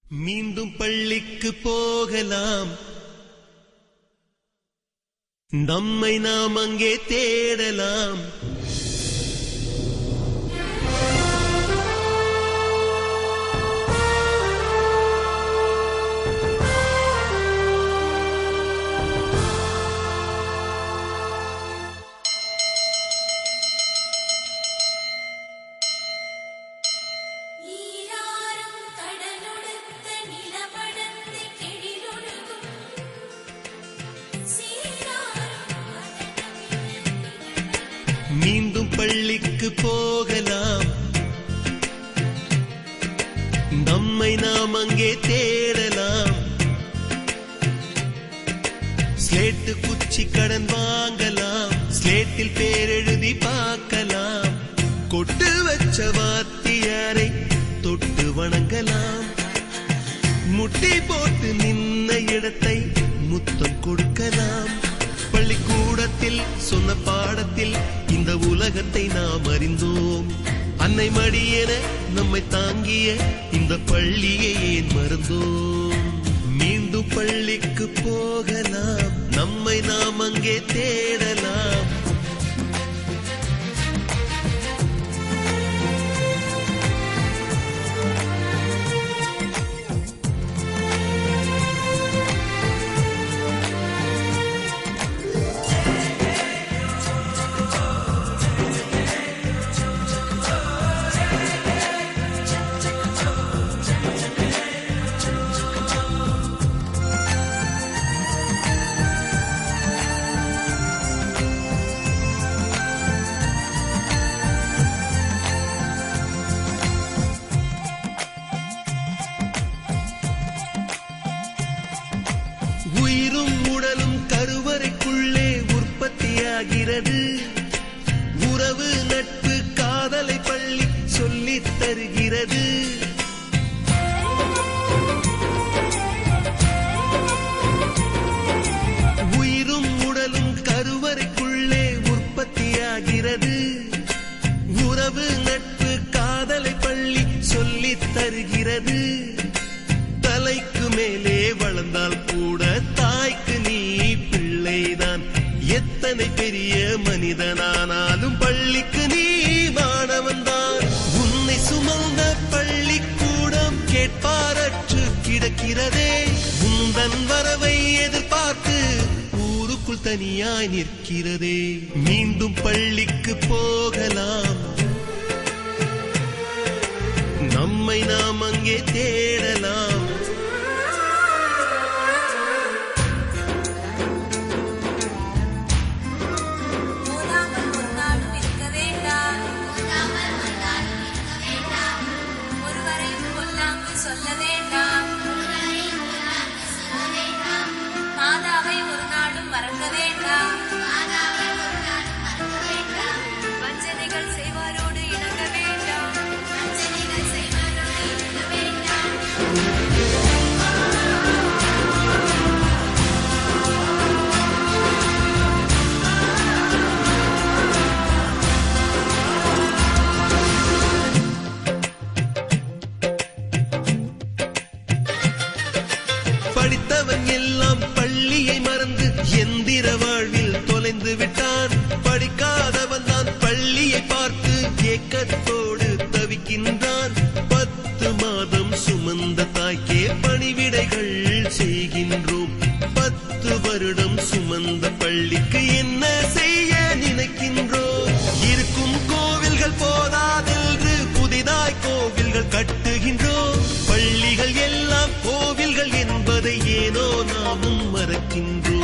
மீண்டும் பள்ளிக்கு போகலாம், நம்மை நாம் அங்கே தேடலாம். மீண்டும் பள்ளிக்கு போகலாம், நம்மை நாம் அங்கே தேடலாம். ஸ்லேட்டு குச்சி கடன் வாங்கலாம், ஸ்லேட்டில் பேரெழுதி பார்க்கலாம். கொட்டு வச்ச வாத்தியாரை தொட்டு வணங்கலாம், முட்டி போட்டு நின்ன இடத்தை முத்தம் கொடுக்கலாம். பள்ளிக்கூடத்தில் சொன்ன பாடத்தில் இந்த உலகத்தை நாம் அறிந்தோம். அன்னை மடியென நம்மை தாங்கிய இந்த பள்ளியை ஏன் மறந்தோம்? மீண்டும் பள்ளிக்கு போகலாம், நம்மை நாம் அங்கே தேடலாம். உயிரும் உடலும் கருவறைக்குள்ளே உற்பத்தியாகிறது. உறவு நட்பு காதலை பள்ளி சொல்லித் தருகிறது. உயிரும் உடலும் கருவறைக்குள்ளே உற்பத்தியாகிறது. உறவு நட்பு காதலை பள்ளி சொல்லித் தருகிறது. தலைக்கு மேலே வளர்ந்தால் கூட தாய்க்கு நீ பிள்ளைதான். எத்தனை பெரிய மனிதனானாலும் பள்ளிக்கு நீ மாணவன்தான். உன்னை சுமந்த பள்ளிக்கூடம் கேட்பாரற்று கிடக்கிறதே. உந்தன் வரவை எதிர்பார்த்து ஊருக்குள் தனியாய் நிற்கிறதே. மீண்டும் பள்ளிக்கு போகலாம், நம்மை நாம் அங்கே தேடலாம். சொல்ல வேண்டாம், மாதாவை ஒரு நாளும் மறக்க வேண்டாம். வஞ்சனைகள் செய்வாரோடு இணங்க வேண்டாம். படித்தவன் எல்லாம் பள்ளியை மறந்து எந்திர வாழ்வில் தொலைந்து விட்டான். படிக்காதவன் தான் பள்ளியை பார்த்து ஏக்கத்தோடு தவிக்கின்றான். 10 மாதம் சுமந்த தாய்க்கே பணிவிடைகள் செய்கின்றோம். 10 வருடம் சுமந்த பள்ளிக்கு என்ன செய்ய நினைக்கின்றோம்? இருக்கும் கோவில்கள் போதாதென்று புதிதாய் கோவில்கள் கட்டுகின்றோம். பள்ளிகள் எல்லாம் கோவில்கள் என்பதை ஏனோ நாமும் மறக்கின்றோம்.